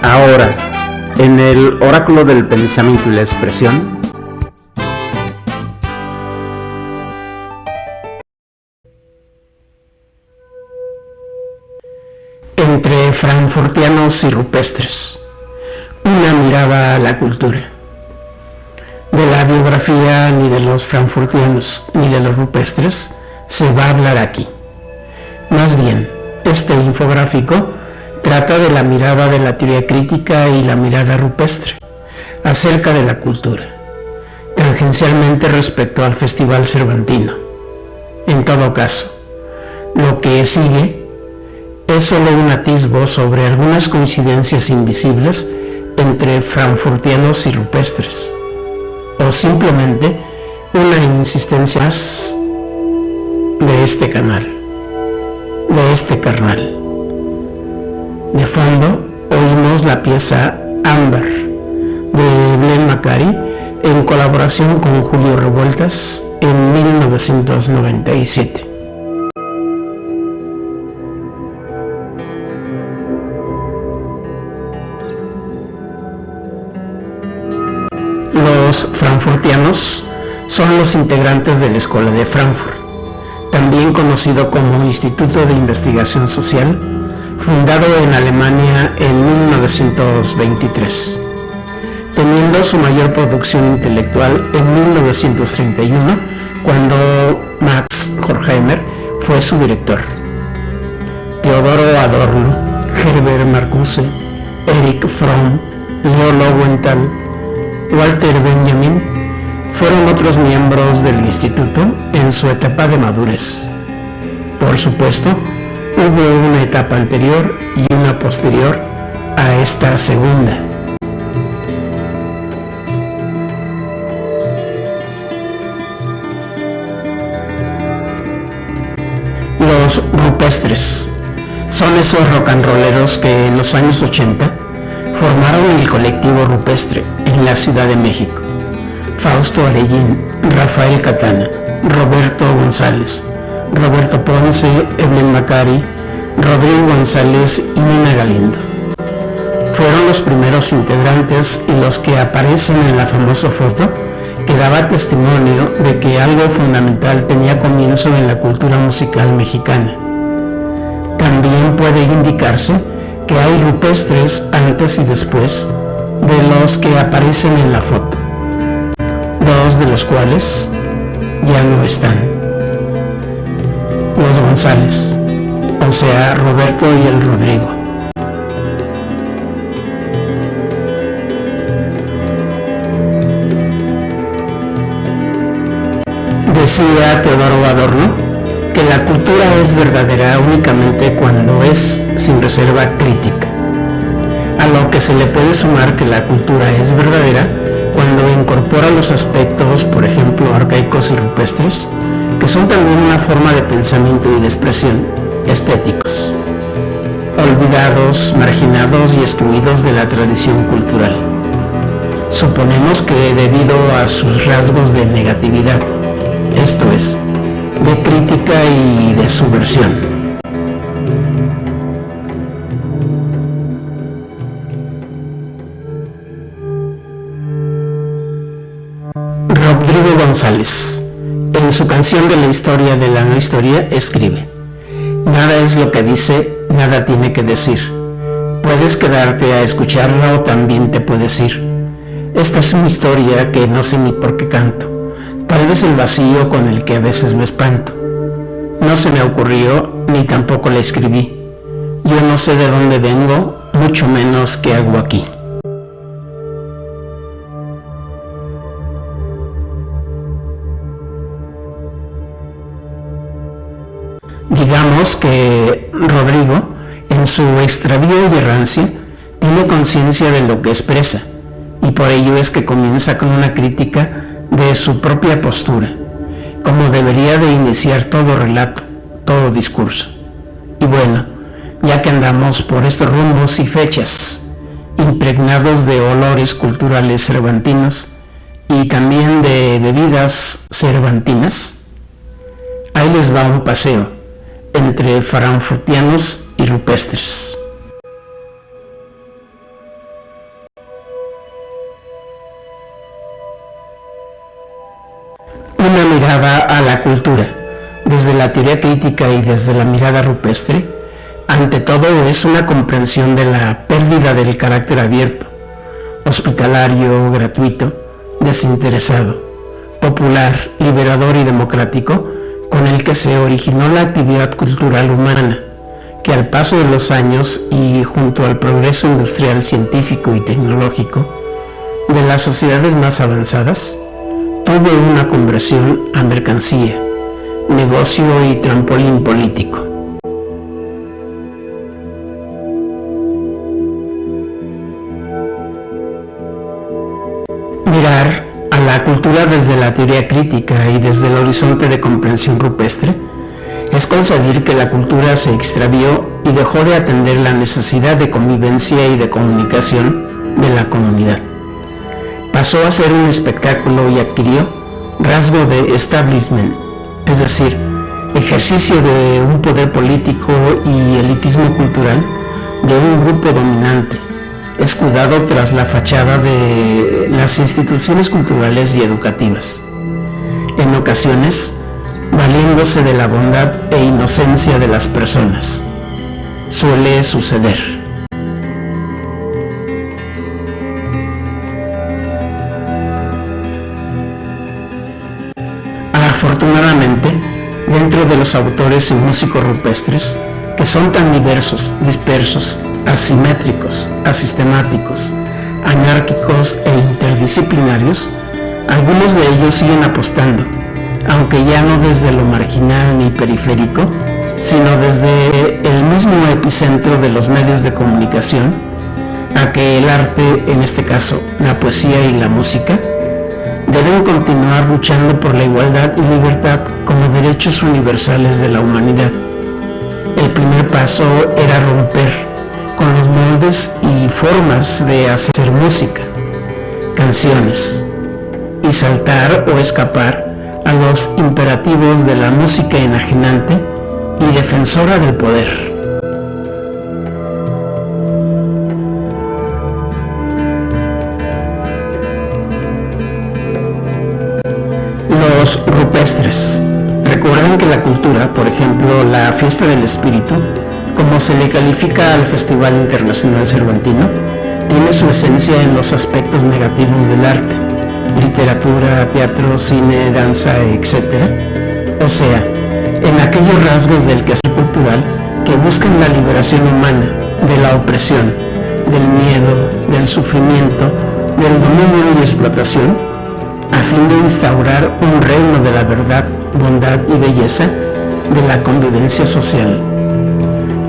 Ahora, en el oráculo del pensamiento y la expresión, entre frankfurtianos y rupestres, una mirada a la cultura. De la biografía ni de los frankfurtianos ni de los rupestres se va a hablar aquí. Más bien, este infográfico trata de la mirada de la teoría crítica y la mirada rupestre acerca de la cultura, tangencialmente respecto al Festival Cervantino. En todo caso, lo que sigue es solo un atisbo sobre algunas coincidencias invisibles entre frankfurtianos y rupestres, o simplemente una insistencia más de este canal, de este carnal. De fondo oímos la pieza Ámbar de Glenn McCarthy en colaboración con Julio Revueltas en 1997. Los frankfurtianos son los integrantes de la Escuela de Frankfurt, también conocido como Instituto de Investigación Social, fundado en Alemania en 1923, teniendo su mayor producción intelectual en 1931, cuando Max Horkheimer fue su director. Theodor Adorno, Herbert Marcuse, Erich Fromm, Leo Lowenthal, Walter Benjamin fueron otros miembros del instituto en su etapa de madurez. Por supuesto, hubo una etapa anterior y una posterior a esta segunda. Los rupestres son esos rock and rolleros que en los años 80 formaron el colectivo rupestre en la Ciudad de México. Fausto Arellín, Rafael Catana, Roberto González, Roberto Ponce, Glenn McCarthy, Rodrigo González y Nina Galindo. Fueron los primeros integrantes y los que aparecen en la famosa foto que daba testimonio de que algo fundamental tenía comienzo en la cultura musical mexicana. También puede indicarse que hay rupestres antes y después de los que aparecen en la foto, dos de los cuales ya no están. Los González, o sea, Roberto y el Rodrigo. Decía Teodoro Adorno que la cultura es verdadera únicamente cuando es, sin reserva, crítica. A lo que se le puede sumar que la cultura es verdadera cuando incorpora los aspectos, por ejemplo, arcaicos y rupestres, que son también una forma de pensamiento y de expresión, estéticos, olvidados, marginados y excluidos de la tradición cultural. Suponemos que debido a sus rasgos de negatividad, esto es, de crítica y de subversión. Rodrigo González, en su canción de la historia de la no historia, escribe: nada es lo que dice, nada tiene que decir. Puedes quedarte a escucharla o también te puedes ir. Esta es una historia que no sé ni por qué canto. Tal vez el vacío con el que a veces me espanto. No se me ocurrió, ni tampoco la escribí. Yo no sé de dónde vengo, mucho menos qué hago aquí. Digamos que Rodrigo, en su extravío y errancia, tiene conciencia de lo que expresa, y por ello es que comienza con una crítica de su propia postura, como debería de iniciar todo relato, todo discurso. Y bueno, ya que andamos por estos rumbos y fechas, impregnados de olores culturales cervantinos y también de bebidas cervantinas, ahí les va un paseo entre frankfurtianos y rupestres. cultura, desde la teoría crítica y desde la mirada rupestre, ante todo es una comprensión de la pérdida del carácter abierto, hospitalario, gratuito, desinteresado, popular, liberador y democrático, con el que se originó la actividad cultural humana, que al paso de los años y junto al progreso industrial, científico y tecnológico de las sociedades más avanzadas, tuvo una conversión a mercancía, negocio y trampolín político. Mirar a la cultura desde la teoría crítica y desde el horizonte de comprensión rupestre es concebir que la cultura se extravió y dejó de atender la necesidad de convivencia y de comunicación de la comunidad. Pasó a ser un espectáculo y adquirió rasgo de establishment, es decir, ejercicio de un poder político y elitismo cultural de un grupo dominante, escudado tras la fachada de las instituciones culturales y educativas. En ocasiones, valiéndose de la bondad e inocencia de las personas. Suele suceder. Afortunadamente, dentro de los autores y músicos rupestres, que son tan diversos, dispersos, asimétricos, asistemáticos, anárquicos e interdisciplinarios, algunos de ellos siguen apostando, aunque ya no desde lo marginal ni periférico, sino desde el mismo epicentro de los medios de comunicación, a que el arte, en este caso la poesía y la música, deben continuar luchando por la igualdad y libertad como derechos universales de la humanidad. El primer paso era romper con los moldes y formas de hacer música, canciones, y saltar o escapar a los imperativos de la música enajenante y defensora del poder. Los rupestres recuerdan que la cultura, por ejemplo, la fiesta del espíritu, como se le califica al Festival Internacional Cervantino, tiene su esencia en los aspectos negativos del arte, literatura, teatro, cine, danza, etc. O sea, en aquellos rasgos del quehacer cultural que buscan la liberación humana de la opresión, del miedo, del sufrimiento, del dominio y explotación, a fin de instaurar un reino de la verdad, bondad y belleza de la convivencia social.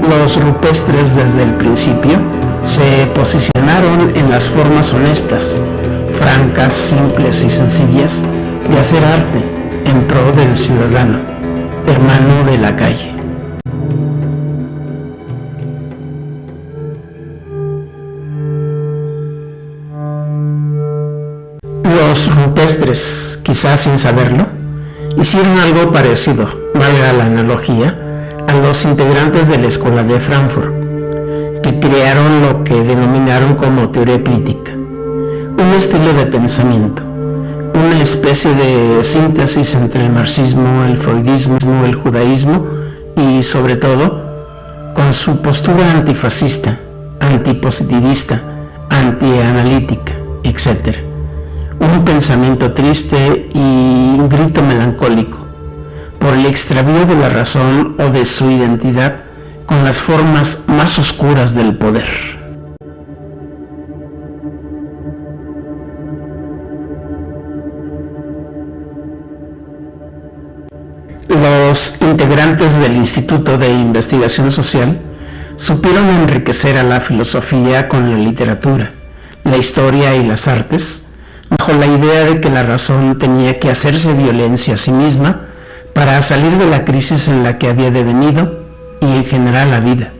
Los rupestres desde el principio se posicionaron en las formas honestas, francas, simples y sencillas de hacer arte en pro del ciudadano, hermano de la calle. Los rupestres, quizás sin saberlo, hicieron algo parecido, valga la analogía, a los integrantes de la Escuela de Frankfurt, que crearon lo que denominaron como teoría crítica, un estilo de pensamiento, una especie de síntesis entre el marxismo, el freudismo, el judaísmo y, sobre todo, con su postura antifascista, antipositivista, antianalítica, etc. Un pensamiento triste y un grito melancólico por el extravío de la razón o de su identidad con las formas más oscuras del poder. Los integrantes del Instituto de Investigación Social supieron enriquecer a la filosofía con la literatura, la historia y las artes, bajo la idea de que la razón tenía que hacerse violencia a sí misma para salir de la crisis en la que había devenido y en general la vida.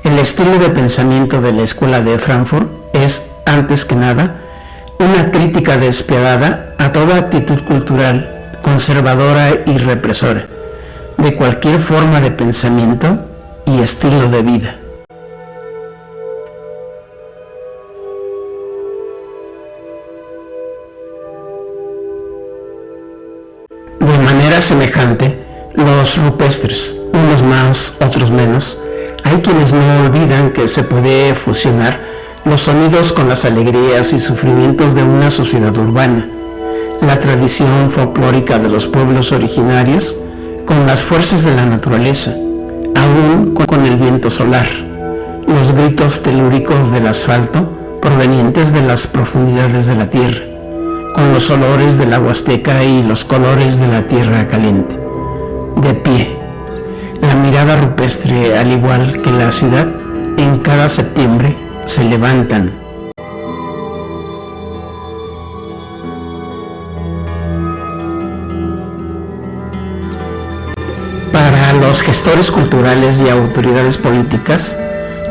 El estilo de pensamiento de la Escuela de Frankfurt es, antes que nada, una crítica despiadada a toda actitud cultural, conservadora y represora, de cualquier forma de pensamiento y estilo de vida. semejante, los rupestres, unos más, otros menos, hay quienes no olvidan que se puede fusionar los sonidos con las alegrías y sufrimientos de una sociedad urbana, la tradición folclórica de los pueblos originarios con las fuerzas de la naturaleza, aún con el viento solar, los gritos telúricos del asfalto provenientes de las profundidades de la tierra, con los olores de la huasteca y los colores de la tierra caliente. De pie, la mirada rupestre, al igual que la ciudad, en cada septiembre se levantan. Para los gestores culturales y autoridades políticas,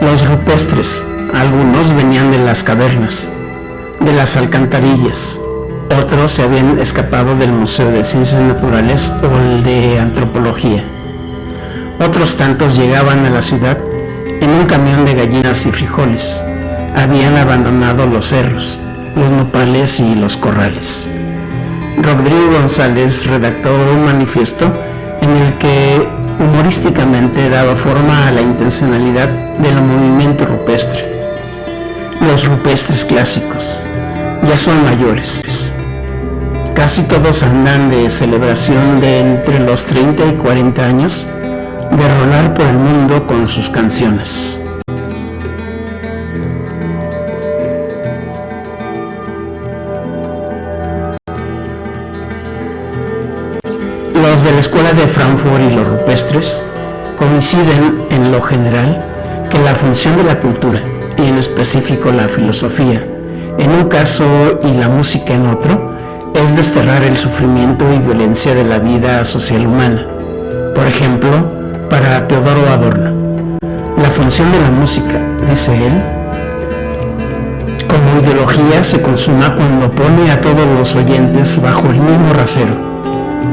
los rupestres, algunos venían de las cavernas, de las alcantarillas, otros se habían escapado del Museo de Ciencias Naturales o el de Antropología. Otros tantos llegaban a la ciudad en un camión de gallinas y frijoles. Habían abandonado los cerros, los nopales y los corrales. Rodrigo González redactó un manifiesto en el que humorísticamente daba forma a la intencionalidad del movimiento rupestre. Los rupestres clásicos ya son mayores. Casi todos andan de celebración de entre los 30 y 40 años, de rolar por el mundo con sus canciones. Los de la escuela de Frankfurt y los rupestres coinciden en lo general que la función de la cultura, y en específico la filosofía, en un caso y la música en otro, es desterrar el sufrimiento y violencia de la vida social humana. Por ejemplo, para Teodoro Adorno, la función de la música, dice él, como ideología se consuma cuando pone a todos los oyentes bajo el mismo rasero,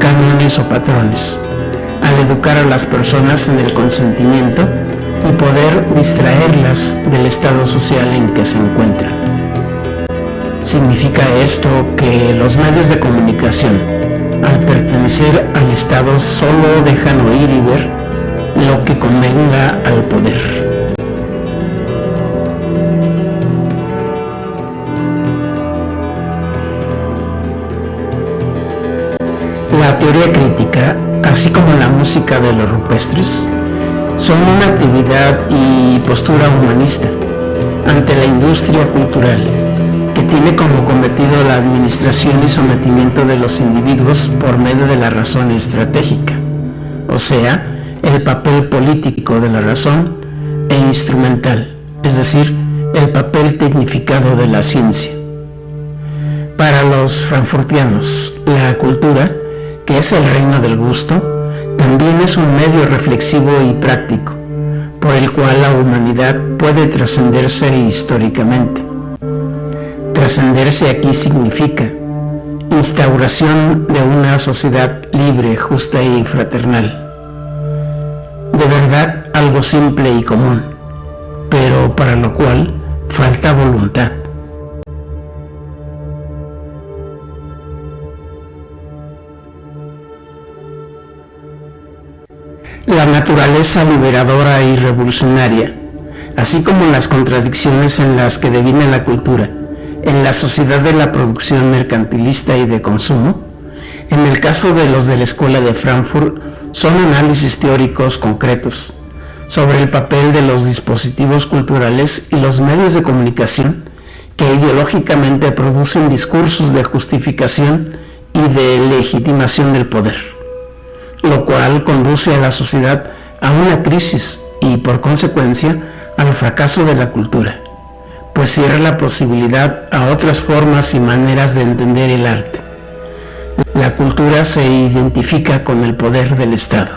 cánones o patrones, al educar a las personas en el consentimiento y poder distraerlas del estado social en que se encuentran. Significa esto que los medios de comunicación, al pertenecer al Estado, solo dejan oír y ver lo que convenga al poder. La teoría crítica, así como la música de los rupestres, son una actividad y postura humanista ante la industria cultural, que tiene como cometido la administración y sometimiento de los individuos por medio de la razón estratégica, o sea, el papel político de la razón e instrumental, es decir, el papel tecnificado de la ciencia. Para los frankfurtianos, la cultura, que es el reino del gusto, también es un medio reflexivo y práctico, por el cual la humanidad puede trascenderse históricamente. Trascenderse aquí significa instauración de una sociedad libre, justa y fraternal. De verdad, algo simple y común, pero para lo cual falta voluntad. La naturaleza liberadora y revolucionaria, así como las contradicciones en las que deviene la cultura, en la sociedad de la producción mercantilista y de consumo, en el caso de los de la Escuela de Frankfurt, son análisis teóricos concretos sobre el papel de los dispositivos culturales y los medios de comunicación que ideológicamente producen discursos de justificación y de legitimación del poder, lo cual conduce a la sociedad a una crisis y, por consecuencia, al fracaso de la cultura, pues cierra la posibilidad a otras formas y maneras de entender el arte. La cultura se identifica con el poder del Estado.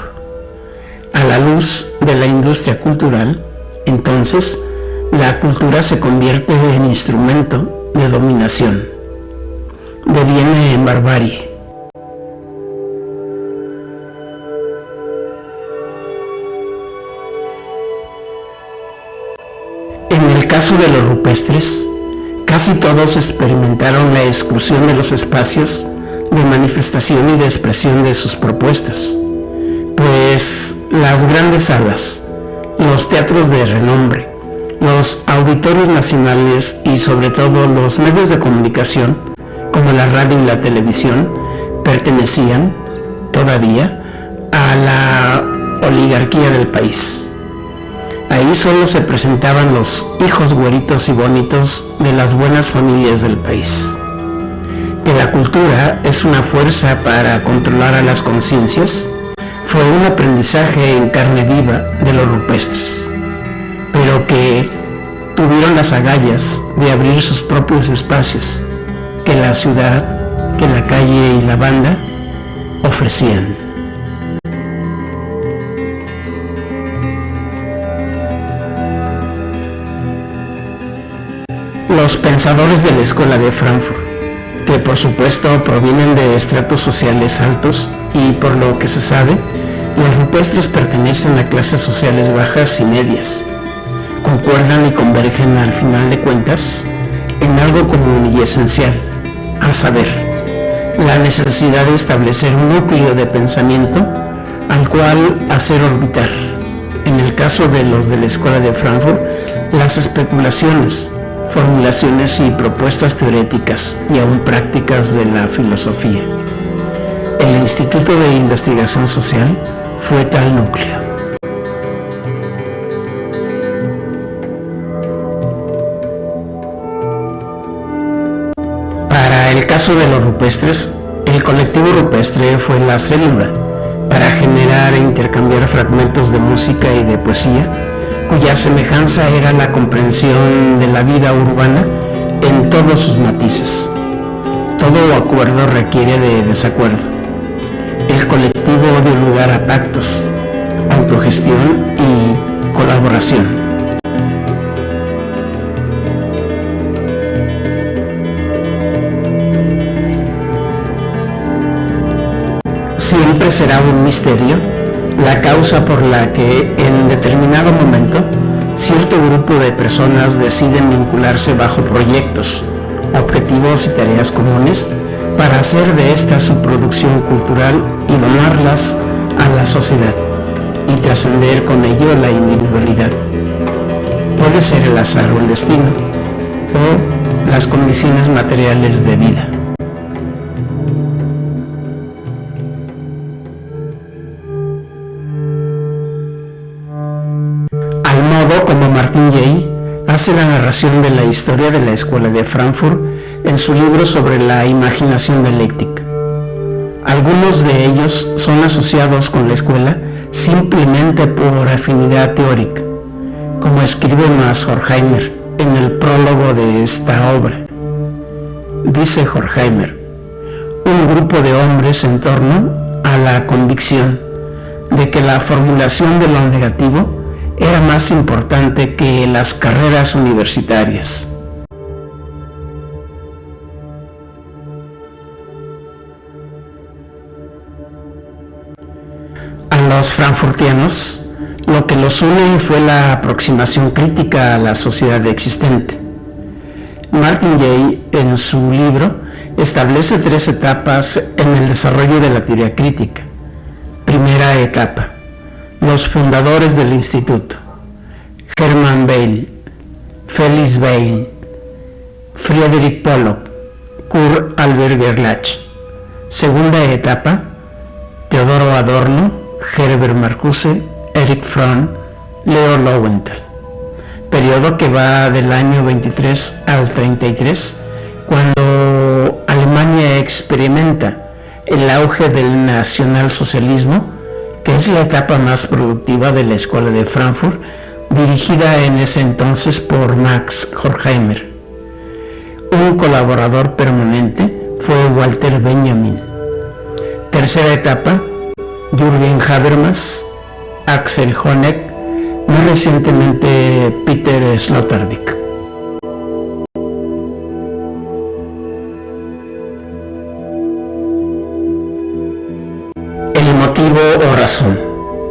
A la luz de la industria cultural, entonces, la cultura se convierte en instrumento de dominación. Deviene en barbarie. En el caso de los rupestres, casi todos experimentaron la exclusión de los espacios de manifestación y de expresión de sus propuestas, pues las grandes salas, los teatros de renombre, los auditorios nacionales y sobre todo los medios de comunicación, como la radio y la televisión, pertenecían todavía a la oligarquía del país. Ahí solo se presentaban los hijos güeritos y bonitos de las buenas familias del país. Que la cultura es una fuerza para controlar a las conciencias fue un aprendizaje en carne viva de los rupestres, pero que tuvieron las agallas de abrir sus propios espacios que la ciudad, que la calle y la banda ofrecían. Los pensadores de la Escuela de Frankfurt, que por supuesto provienen de estratos sociales altos y por lo que se sabe, los rupestres pertenecen a clases sociales bajas y medias, concuerdan y convergen al final de cuentas en algo común y esencial, a saber, la necesidad de establecer un núcleo de pensamiento al cual hacer orbitar, en el caso de los de la Escuela de Frankfurt, las especulaciones, formulaciones y propuestas teoréticas y aún prácticas de la filosofía. El Instituto de Investigación Social fue tal núcleo. Para el caso de los rupestres, el colectivo rupestre fue la célula para generar e intercambiar fragmentos de música y de poesía, cuya semejanza era la comprensión de la vida urbana en todos sus matices. Todo acuerdo requiere de desacuerdo. El colectivo dio lugar a pactos, autogestión y colaboración. Siempre será un misterio la causa por la que en determinado momento cierto grupo de personas deciden vincularse bajo proyectos, objetivos y tareas comunes para hacer de esta su producción cultural y donarlas a la sociedad y trascender con ello la individualidad. Puede ser el azar o el destino o las condiciones materiales de vida. Como Martin Jay hace la narración de la historia de la Escuela de Frankfurt en su libro sobre la imaginación dialéctica. Algunos de ellos son asociados con la escuela simplemente por afinidad teórica, como escribe Max Horkheimer en el prólogo de esta obra. Dice Horkheimer, un grupo de hombres en torno a la convicción de que la formulación de lo negativo era más importante que las carreras universitarias. A los frankfurtianos, lo que los une fue la aproximación crítica a la sociedad existente. Martin Jay, en su libro, establece 3 etapas en el desarrollo de la teoría crítica. Primera etapa: los fundadores del instituto, Hermann Weyl, Felix Weyl, Friedrich Pollock, Kurt Albert Gerlach. Segunda etapa: Teodoro Adorno, Herbert Marcuse, Erich Fromm, Leo Lowenthal. Periodo que va del año 23 al 33, cuando Alemania experimenta el auge del nacionalsocialismo, que es la etapa más productiva de la Escuela de Frankfurt, dirigida en ese entonces por Max Horkheimer. Un colaborador permanente fue Walter Benjamin. Tercera etapa: Jürgen Habermas, Axel Honneth, más recientemente Peter Sloterdijk. O razón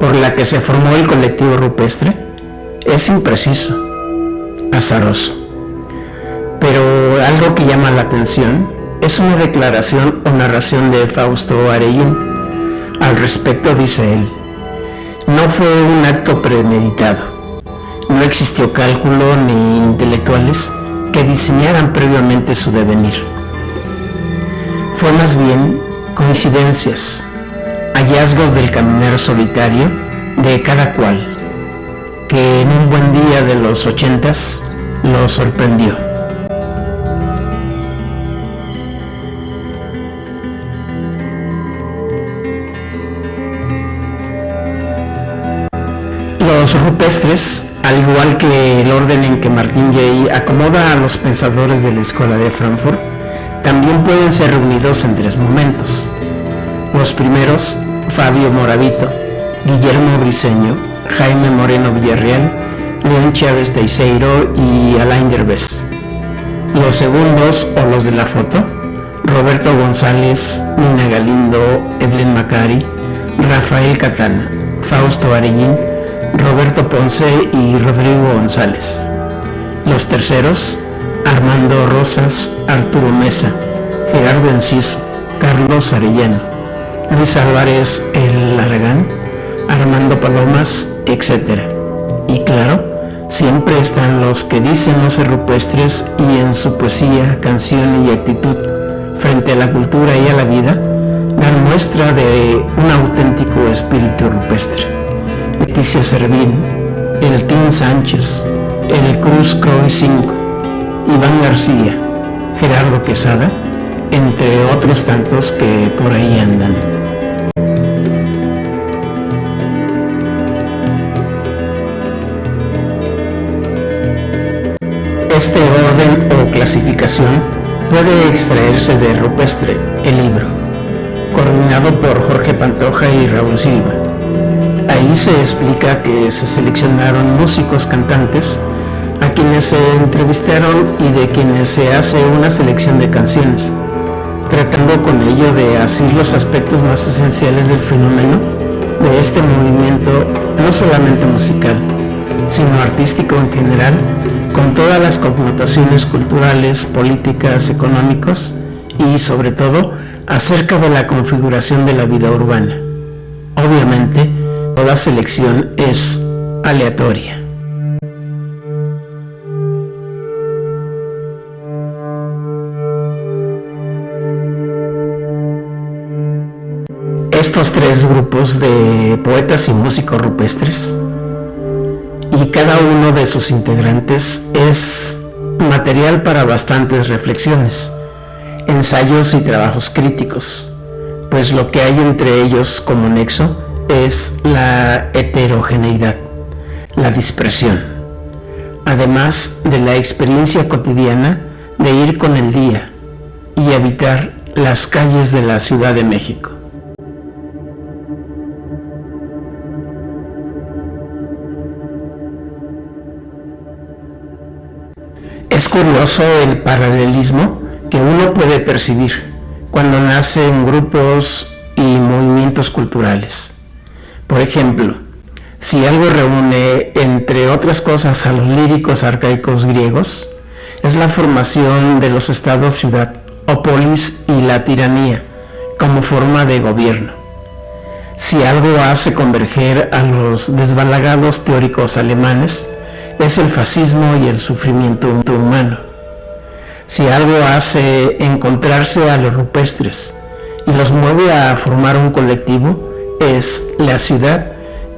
por la que se formó el colectivo rupestre es impreciso, azaroso, pero algo que llama la atención es una declaración o narración de Fausto Areín. Al respecto dice él: no fue un acto premeditado, no existió cálculo ni intelectuales que diseñaran previamente su devenir. Fue más bien coincidencias, hallazgos del caminar solitario de cada cual, que en un buen día de los 80s lo sorprendió. Los rupestres, al igual que el orden en que Martin Gay acomoda a los pensadores de la Escuela de Frankfurt, también pueden ser reunidos en 3 momentos. Los primeros, Fabio Moravito, Guillermo Briceño, Jaime Moreno Villarreal, León Chávez Teixeiro y Alain Derbez. Los segundos, o los de la foto, Roberto González, Nina Galindo, Evelyn Macari, Rafael Catana, Fausto Areín, Roberto Ponce y Rodrigo González. Los terceros, Armando Rosas, Arturo Mesa, Gerardo Enciso, Carlos Arellano, Luis Álvarez El Laragán, Armando Palomas, etc. Y claro, siempre están los que dicen no ser rupestres y en su poesía, canción y actitud frente a la cultura y a la vida dan muestra de un auténtico espíritu rupestre. Leticia Servín, el Tim Sánchez, el Cruz Croy 5, Iván García, Gerardo Quesada, entre otros tantos que por ahí andan. Este orden o clasificación puede extraerse de Rupestre, el libro, coordinado por Jorge Pantoja y Raúl Silva. Ahí se explica que se seleccionaron músicos cantantes a quienes se entrevistaron y de quienes se hace una selección de canciones, tratando con ello de asir los aspectos más esenciales del fenómeno de este movimiento, no solamente musical, sino artístico en general, con todas las connotaciones culturales, políticas, económicos y, sobre todo, acerca de la configuración de la vida urbana. Obviamente, toda selección es aleatoria. Estos 3 grupos de poetas y músicos rupestres, y cada uno de sus integrantes, es material para bastantes reflexiones, ensayos y trabajos críticos, pues lo que hay entre ellos como nexo es la heterogeneidad, la dispersión, además de la experiencia cotidiana de ir con el día y habitar las calles de la Ciudad de México. Es curioso el paralelismo que uno puede percibir cuando nace en grupos y movimientos culturales. Por ejemplo, si algo reúne, entre otras cosas, a los líricos arcaicos griegos, es la formación de los estados-ciudad o polis y la tiranía como forma de gobierno. Si algo hace converger a los desbalagados teóricos alemanes, es el fascismo y el sufrimiento humano. Si algo hace encontrarse a los rupestres y los mueve a formar un colectivo, es la ciudad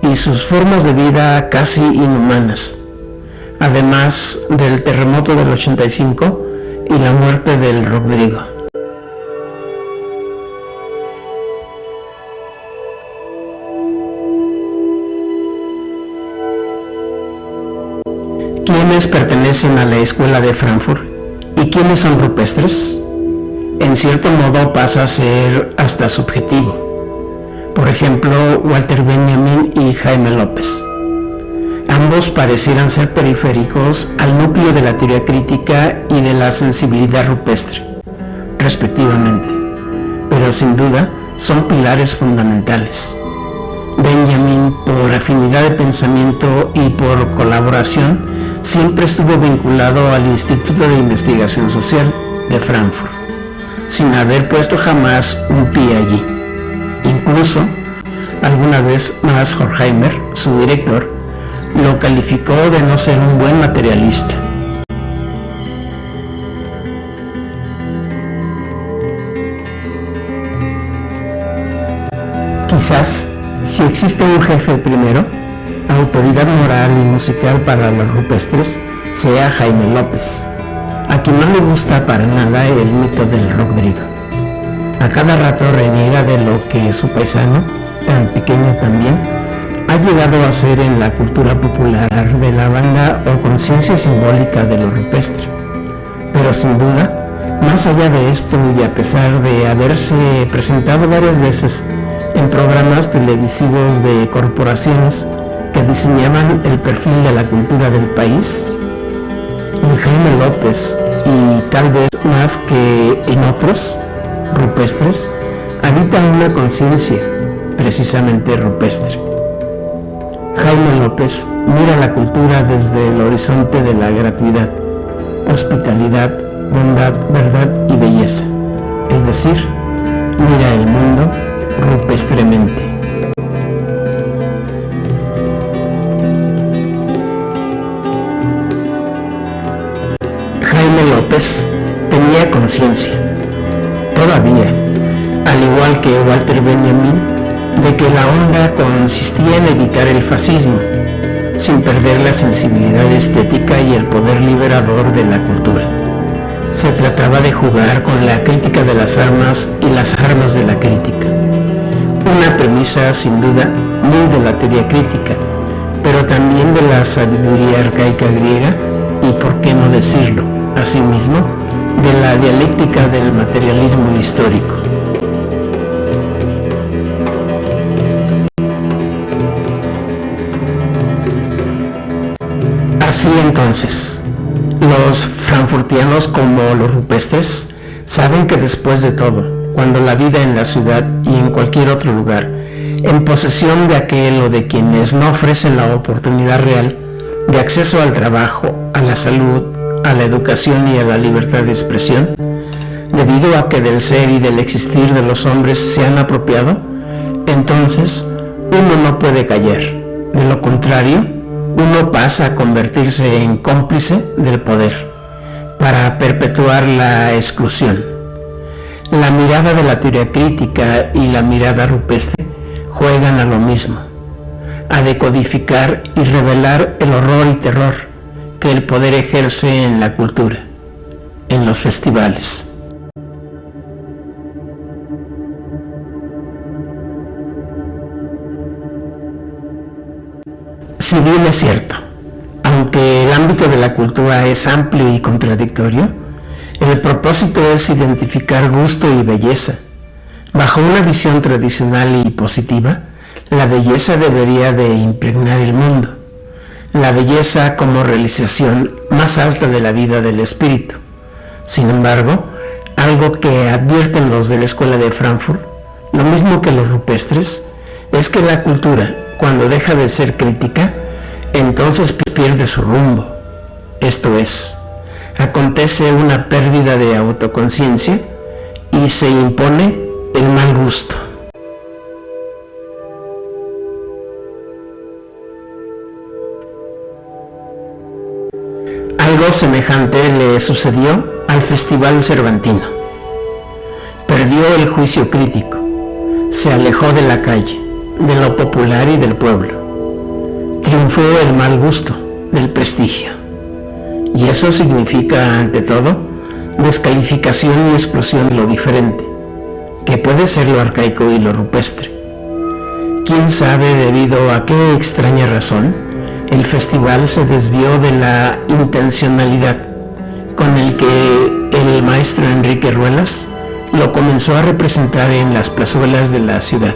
y sus formas de vida casi inhumanas, además del terremoto del 85 y la muerte del Rodrigo. ¿Quiénes pertenecen a la Escuela de Frankfurt y quiénes son rupestres? En cierto modo pasa a ser hasta subjetivo. Por ejemplo, Walter Benjamin y Jaime López. Ambos parecieran ser periféricos al núcleo de la teoría crítica y de la sensibilidad rupestre, respectivamente, pero sin duda son pilares fundamentales. Benjamin, por afinidad de pensamiento y por colaboración, siempre estuvo vinculado al Instituto de Investigación Social de Frankfurt. sin haber puesto jamás un pie allí. Incluso, alguna vez más Horkheimer, su director, lo calificó de no ser un buen materialista. Quizás, si existe un jefe primero, autoridad moral y musical para los rupestres, sea Jaime López, a quien no le gusta para nada el mito del Rodrigo. A cada rato reniega de lo que su paisano, tan pequeño también, ha llegado a ser en la cultura popular de la banda o conciencia simbólica de lo rupestre. Pero sin duda, más allá de esto y a pesar de haberse presentado varias veces en programas televisivos de corporaciones que diseñaban el perfil de la cultura del país, en Jaime López, y tal vez más que en otros rupestres, habita una conciencia precisamente rupestre. Jaime López mira la cultura desde el horizonte de la gratuidad, hospitalidad, bondad, verdad y belleza, es decir, mira el mundo rupestremente. Jaime López tenía conciencia, todavía, al igual que Walter Benjamin, de que la onda consistía en evitar el fascismo, sin perder la sensibilidad estética y el poder liberador de la cultura. Se trataba de jugar con la crítica de las armas y las armas de la crítica. Una premisa, sin duda, muy de la teoría crítica, pero también de la sabiduría arcaica griega y, por qué no decirlo, asimismo, de la dialéctica del materialismo histórico. Así entonces, los frankfurtianos como los rupestres saben que después de todo, cuando la vida en la ciudad y en cualquier otro lugar, en posesión de aquel o de quienes no ofrecen la oportunidad real de acceso al trabajo, a la salud, a la educación y a la libertad de expresión, debido a que del ser y del existir de los hombres se han apropiado, entonces uno no puede callar. De lo contrario, uno pasa a convertirse en cómplice del poder para perpetuar la exclusión. La mirada de la teoría crítica y la mirada rupestre juegan a lo mismo, a decodificar y revelar el horror y terror que el poder ejerce en la cultura, en los festivales. Si bien es cierto, aunque el ámbito de la cultura es amplio y contradictorio, el propósito es identificar gusto y belleza. Bajo una visión tradicional y positiva, la belleza debería de impregnar el mundo. La belleza como realización más alta de la vida del espíritu. Sin embargo, algo que advierten los de la escuela de Frankfurt, lo mismo que los rupestres, es que la cultura, cuando deja de ser crítica, entonces pierde su rumbo. Esto es, acontece una pérdida de autoconciencia y se impone el mal gusto. Algo semejante le sucedió al Festival Cervantino. Perdió el juicio crítico, se alejó de la calle, de lo popular y del pueblo. Triunfó el mal gusto del prestigio. Y eso significa, ante todo, descalificación y exclusión de lo diferente, que puede ser lo arcaico y lo rupestre. ¿Quién sabe debido a qué extraña razón el festival se desvió de la intencionalidad con el que el maestro Enrique Ruelas lo comenzó a representar en las plazuelas de la ciudad?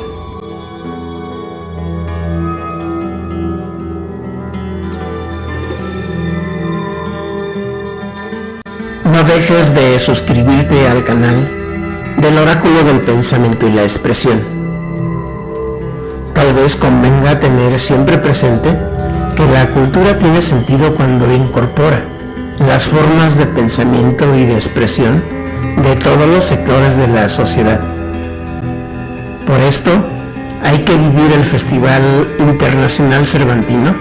No dejes de suscribirte al canal del Oráculo del Pensamiento y la Expresión. Tal vez convenga tener siempre presente que la cultura tiene sentido cuando incorpora las formas de pensamiento y de expresión de todos los sectores de la sociedad. Por esto, hay que vivir el Festival Internacional Cervantino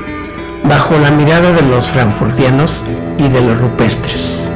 bajo la mirada de los frankfurtianos y de los rupestres.